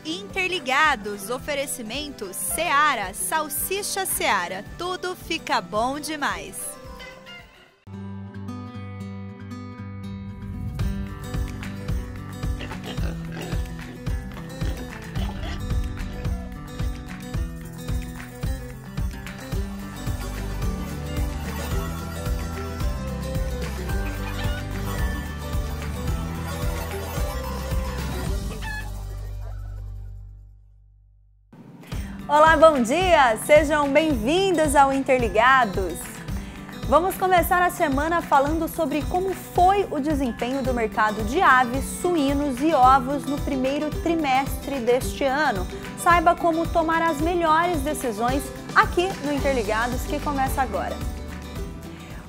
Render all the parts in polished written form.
Interligados, oferecimento Seara, Salsicha Seara, tudo fica bom demais. Olá, bom dia! Sejam bem-vindos ao Interligados. Vamos começar a semana falando sobre como foi o desempenho do mercado de aves, suínos e ovos no primeiro trimestre deste ano. Saiba como tomar as melhores decisões aqui no Interligados, que começa agora.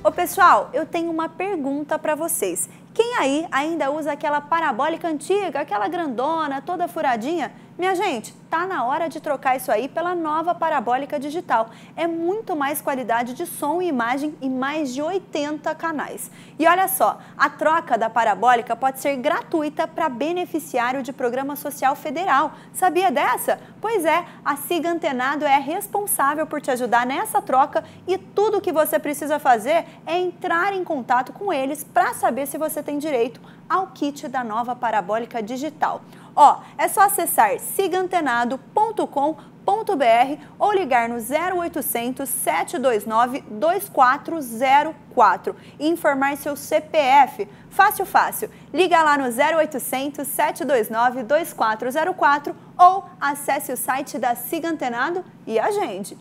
Ô pessoal, eu tenho uma pergunta para vocês. Quem aí ainda usa aquela parabólica antiga, aquela grandona, toda furadinha? Minha gente, tá na hora de trocar isso aí pela nova parabólica digital. É muito mais qualidade de som e imagem e mais de 80 canais. E olha só, a troca da parabólica pode ser gratuita para beneficiário de programa social federal. Sabia dessa? Pois é, a Siga Antenado é responsável por te ajudar nessa troca e tudo o que você precisa fazer é entrar em contato com eles para saber se você tem direito ao kit da nova parabólica digital. Ó, é só acessar sigaantenado.com.br ou ligar no 0800 729 2404 e informar seu CPF. Fácil, fácil. Liga lá no 0800 729 2404 ou acesse o site da Siga Antenado e agende.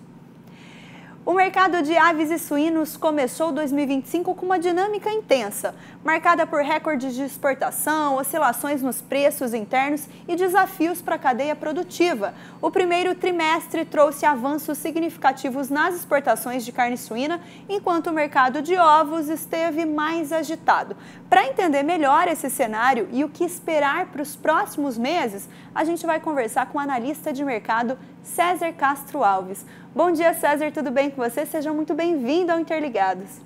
O mercado de aves e suínos começou 2025 com uma dinâmica intensa, marcada por recordes de exportação, oscilações nos preços internos e desafios para a cadeia produtiva. O primeiro trimestre trouxe avanços significativos nas exportações de carne suína, enquanto o mercado de ovos esteve mais agitado. Para entender melhor esse cenário e o que esperar para os próximos meses, a gente vai conversar com o analista de mercado César Castro Alves. Bom dia, César, tudo bem com você? Seja muito bem-vindo ao Interligados.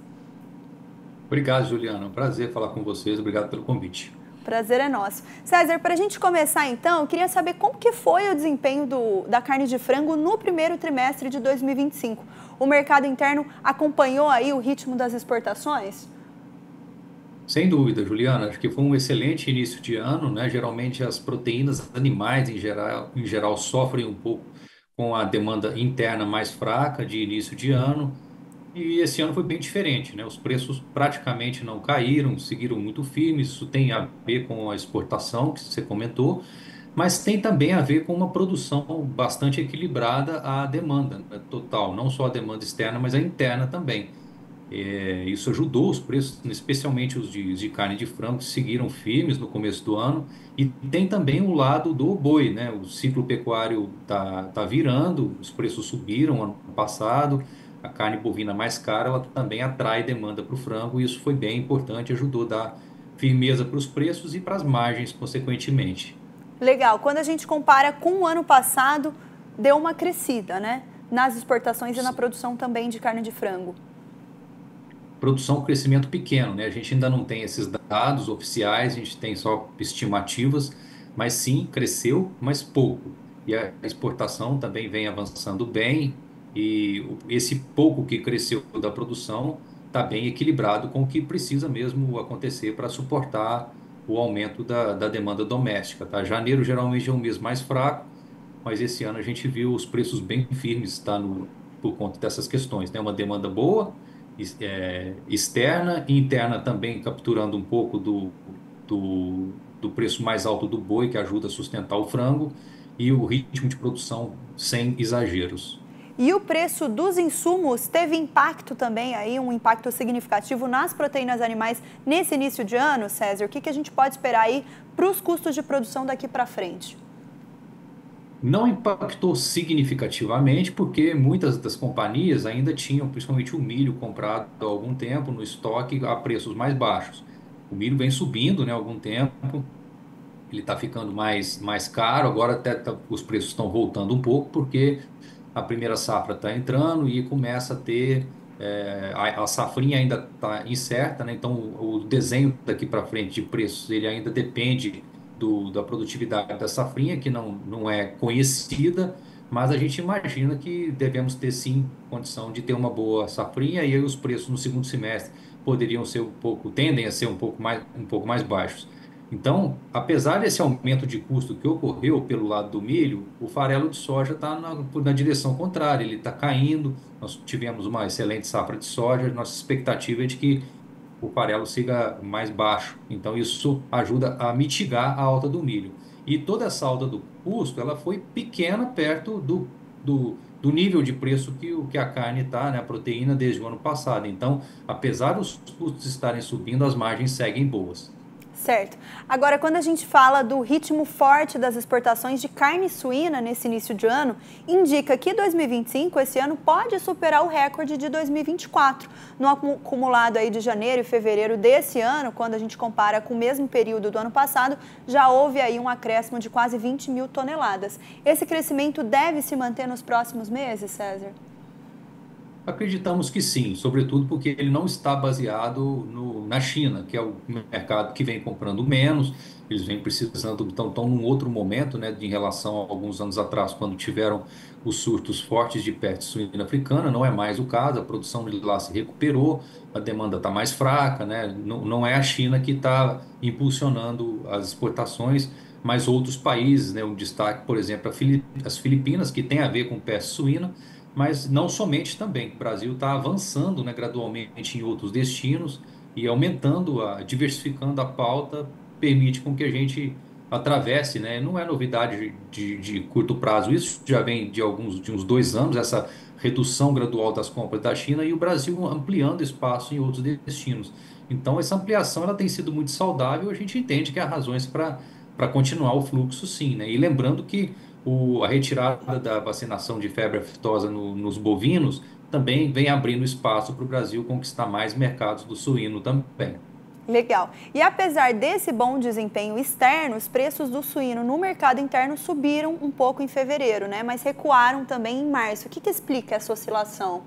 Obrigado, Juliana. É um prazer falar com vocês. Obrigado pelo convite. Prazer é nosso. César, para a gente começar então, eu queria saber como que foi o desempenho da carne de frango no primeiro trimestre de 2025. O mercado interno acompanhou aí o ritmo das exportações? Sem dúvida, Juliana. Acho que foi um excelente início de ano, né? Geralmente as proteínas animais em geral sofrem um pouco com a demanda interna mais fraca de início de ano. E esse ano foi bem diferente, né? Os preços praticamente não caíram, seguiram muito firmes. Isso tem a ver com a exportação, que você comentou, mas tem também a ver com uma produção bastante equilibrada à demanda, né, total, não só a demanda externa, mas a interna também. Isso ajudou os preços, especialmente os de carne de frango, que seguiram firmes no começo do ano. E tem também o lado do boi, né? O ciclo pecuário tá virando, os preços subiram ano passado, a carne bovina mais cara, ela também atrai demanda para o frango, e isso foi bem importante, ajudou a dar firmeza para os preços e para as margens, consequentemente. Legal. Quando a gente compara com o ano passado, deu uma crescida, né? Nas exportações e na produção também de carne de frango. Produção, crescimento pequeno, né? A gente ainda não tem esses dados oficiais, a gente tem só estimativas, mas sim, cresceu, mas pouco. E a exportação também vem avançando bem, e esse pouco que cresceu da produção está bem equilibrado com o que precisa mesmo acontecer para suportar o aumento da demanda doméstica, tá? Janeiro geralmente é um mês mais fraco, mas esse ano a gente viu os preços bem firmes, tá? Por conta dessas questões, né? Uma demanda boa, externa e interna também, capturando um pouco do preço mais alto do boi, que ajuda a sustentar o frango, e o ritmo de produção sem exageros. E o preço dos insumos teve impacto também aí, um impacto significativo nas proteínas animais nesse início de ano, César? O que a gente pode esperar aí para os custos de produção daqui para frente? Não impactou significativamente, porque muitas das companhias ainda tinham, principalmente o milho comprado há algum tempo no estoque a preços mais baixos. O milho vem subindo, né, há algum tempo, ele está ficando mais caro, agora até os preços estão voltando um pouco, porque a primeira safra está entrando e começa a ter, a safrinha ainda está incerta, né? Então o desenho daqui para frente de preços ele ainda depende da produtividade da safrinha, que não é conhecida, mas a gente imagina que devemos ter sim condição de ter uma boa safrinha e aí os preços no segundo semestre poderiam ser tendem a ser um pouco mais baixos. Então, apesar desse aumento de custo que ocorreu pelo lado do milho, o farelo de soja está na direção contrária, ele está caindo. Nós tivemos uma excelente safra de soja, nossa expectativa é de que o farelo siga mais baixo. Então, isso ajuda a mitigar a alta do milho. E toda essa alta do custo, ela foi pequena perto do nível de preço que a carne está, né, a proteína, desde o ano passado. Então, apesar dos custos estarem subindo, as margens seguem boas. Certo. Agora, quando a gente fala do ritmo forte das exportações de carne suína nesse início de ano, indica que 2025, esse ano, pode superar o recorde de 2024. No acumulado aí de janeiro e fevereiro desse ano, quando a gente compara com o mesmo período do ano passado, já houve aí um acréscimo de quase 20 mil toneladas. Esse crescimento deve se manter nos próximos meses, César? Acreditamos que sim, sobretudo porque ele não está baseado na China, que é o mercado que vem comprando menos, eles vêm precisando, então estão num outro momento, né, em relação a alguns anos atrás, quando tiveram os surtos fortes de peste suína africana, não é mais o caso, a produção de lá se recuperou, a demanda está mais fraca, né, não é a China que está impulsionando as exportações, mas outros países, né, um destaque, por exemplo, as Filipinas, que tem a ver com peste suína, mas não somente também. O Brasil está avançando, né, gradualmente em outros destinos e aumentando, diversificando a pauta, permite com que a gente atravesse, né? Não é novidade de curto prazo, isso já vem de uns 2 anos, essa redução gradual das compras da China e o Brasil ampliando espaço em outros destinos. Então, essa ampliação ela tem sido muito saudável, a gente entende que há razões para continuar o fluxo, sim, né? E lembrando que a retirada da vacinação de febre aftosa nos bovinos também vem abrindo espaço para o Brasil conquistar mais mercados do suíno também. Legal. E apesar desse bom desempenho externo, os preços do suíno no mercado interno subiram um pouco em fevereiro, né? Mas recuaram também em março. O que explica essa oscilação?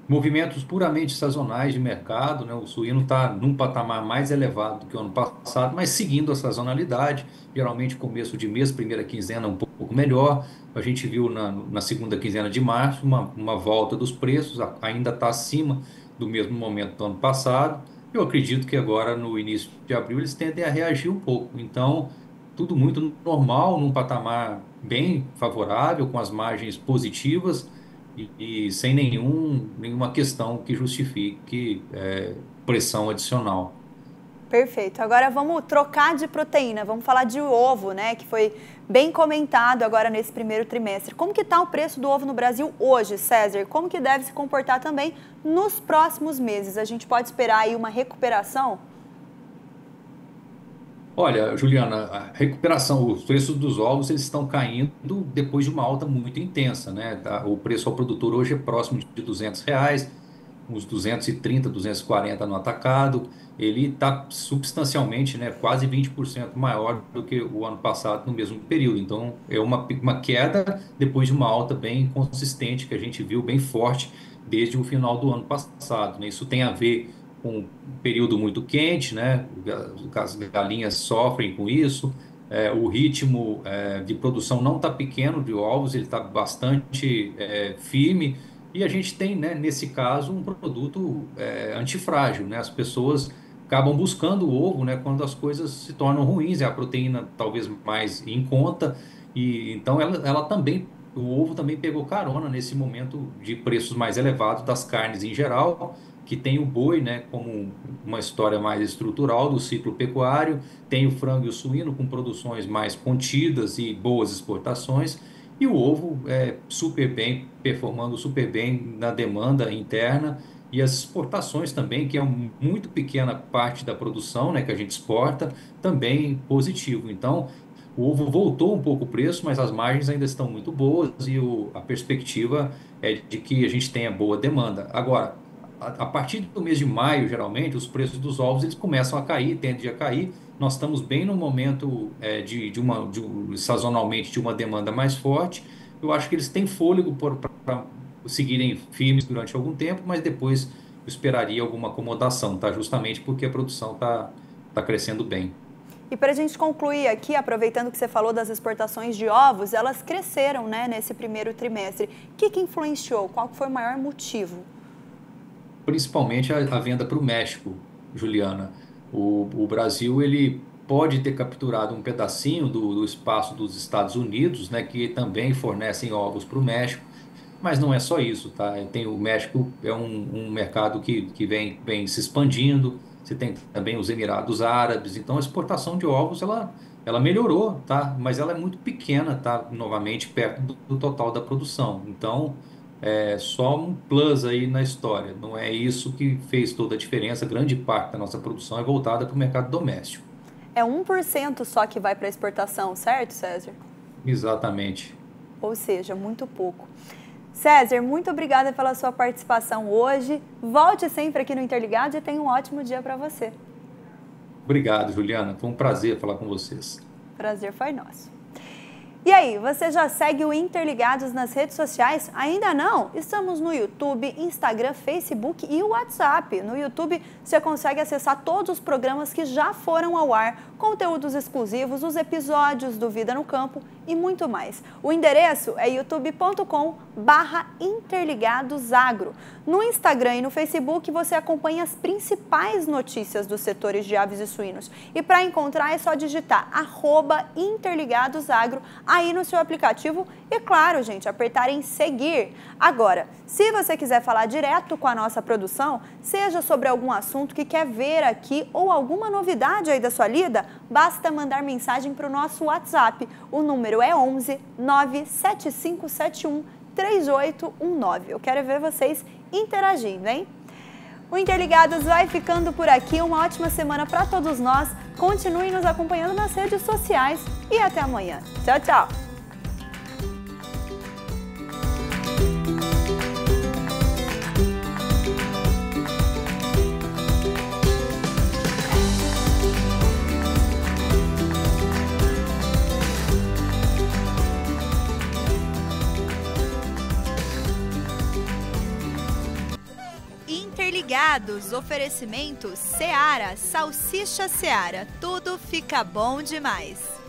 Movimentos puramente sazonais de mercado, né? O suíno está num patamar mais elevado do que o ano passado, mas seguindo a sazonalidade, geralmente começo de mês, primeira quinzena um pouco melhor. A gente viu na segunda quinzena de março uma volta dos preços, ainda está acima do mesmo momento do ano passado. Eu acredito que agora, no início de abril, eles tendem a reagir um pouco. Então, tudo muito normal, num patamar bem favorável, com as margens positivas e sem nenhuma questão que justifique pressão adicional. Perfeito. Agora vamos trocar de proteína, vamos falar de ovo, né, que foi bem comentado agora nesse primeiro trimestre. Como que está o preço do ovo no Brasil hoje, César? Como que deve se comportar também nos próximos meses? A gente pode esperar aí uma recuperação? Olha, Juliana, a recuperação, os preços dos ovos eles estão caindo depois de uma alta muito intensa, né? O preço ao produtor hoje é próximo de R$ 200, uns 230, 240 no atacado. Ele está substancialmente, né, quase 20% maior do que o ano passado no mesmo período. Então, é uma queda depois de uma alta bem consistente que a gente viu, bem forte, desde o final do ano passado, né? Isso tem a ver com um período muito quente, né? As galinhas sofrem com isso. O ritmo de produção não está pequeno de ovos, ele está bastante firme. E a gente tem, né, nesse caso, um produto antifrágil, né? As pessoas acabam buscando o ovo, né, quando as coisas se tornam ruins, é a proteína talvez mais em conta, e então ela também, o ovo também pegou carona nesse momento de preços mais elevados das carnes em geral, que tem o boi, né, como uma história mais estrutural do ciclo pecuário, tem o frango e o suíno com produções mais contidas e boas exportações, e o ovo super bem, performando super bem na demanda interna, e as exportações também, que é uma muito pequena parte da produção, né, que a gente exporta, também positivo. Então, o ovo voltou um pouco o preço, mas as margens ainda estão muito boas e a perspectiva é de que a gente tenha boa demanda. Agora, a partir do mês de maio, geralmente, os preços dos ovos eles começam a cair, tendem a cair. Nós estamos bem no momento sazonalmente de uma demanda mais forte. Eu acho que eles têm fôlego para seguirem firmes durante algum tempo, mas depois eu esperaria alguma acomodação, tá? Justamente porque a produção tá crescendo bem. E para a gente concluir aqui, aproveitando que você falou das exportações de ovos, elas cresceram, né, nesse primeiro trimestre. O que influenciou? Qual foi o maior motivo? Principalmente a venda para o México, Juliana. O Brasil, ele pode ter capturado um pedacinho do espaço dos Estados Unidos, né, que também fornecem ovos para o México, mas não é só isso, tá? O México é um mercado que vem se expandindo. Você tem também os Emirados Árabes, então a exportação de ovos ela melhorou, tá? Mas ela é muito pequena, tá? Novamente perto do total da produção. Então é só um plus aí na história. Não é isso que fez toda a diferença. Grande parte da nossa produção é voltada para o mercado doméstico. É 1% só que vai para exportação, certo, César? Exatamente. Ou seja, muito pouco. César, muito obrigada pela sua participação hoje. Volte sempre aqui no Interligados e tenha um ótimo dia para você. Obrigado, Juliana. Foi um prazer falar com vocês. Prazer foi nosso. E aí, você já segue o Interligados nas redes sociais? Ainda não? Estamos no YouTube, Instagram, Facebook e WhatsApp. No YouTube, você consegue acessar todos os programas que já foram ao ar, conteúdos exclusivos, os episódios do Vida no Campo e muito mais. O endereço é youtube.com/interligadosagro. No Instagram e no Facebook, você acompanha as principais notícias dos setores de aves e suínos. E para encontrar é só digitar @interligadosagro aí no seu aplicativo e, claro, gente, apertar em seguir. Agora, se você quiser falar direto com a nossa produção, seja sobre algum assunto que quer ver aqui ou alguma novidade aí da sua lida, basta mandar mensagem para o nosso WhatsApp. O número é 11 97571 3819. Eu quero ver vocês interagindo, hein? O Interligados vai ficando por aqui. Uma ótima semana para todos nós. Continue nos acompanhando nas redes sociais e até amanhã. Tchau, tchau! Interligados, oferecimento Seara, Salsicha Seara, tudo fica bom demais.